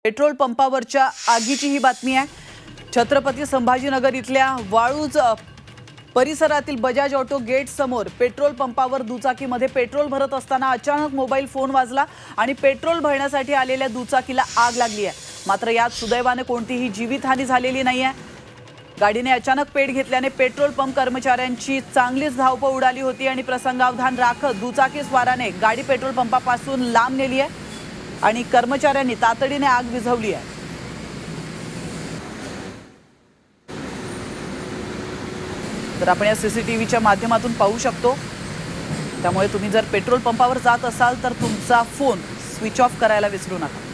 Petrol पंपावरच्या आगीची ही बातमी आहे। छत्रपती संभाजीनगर इथल्या वाळूज परिसरातील बजाज ऑटो गेट समोर पेट्रोल पंपावर दुचाकीमध्ये पेट्रोल भरत असताना अचानक मोबाईल फोन वाजला आणि पेट्रोल भरण्यासाठी आलेल्या दुचाकीला आग लागली आहे। मात्र यात सुदैवाने कोणतीही जीवितहानी झालेली नाहीये। गाडीने अचानक पेट घेतल्याने पेट्रोल पंप कर्मचाऱ्यांची चांगलीच धावपळ उडाली होती आणि प्रसंगावधान राखत दुचाकी स्वाराने गाडी पेट्रोल पंपापासून लांब नेली आहे आणि कर्मचाऱ्यांनी तातडीने आग विझवली आहे। तर आपण या सीसीटीव्हीच्या माध्यमातून पाहू शकतो। त्यामुळे तुम्ही जर पेट्रोल पंपावर जात असाल तर तुमचा फोन स्विच ऑफ करायला विसरू नका।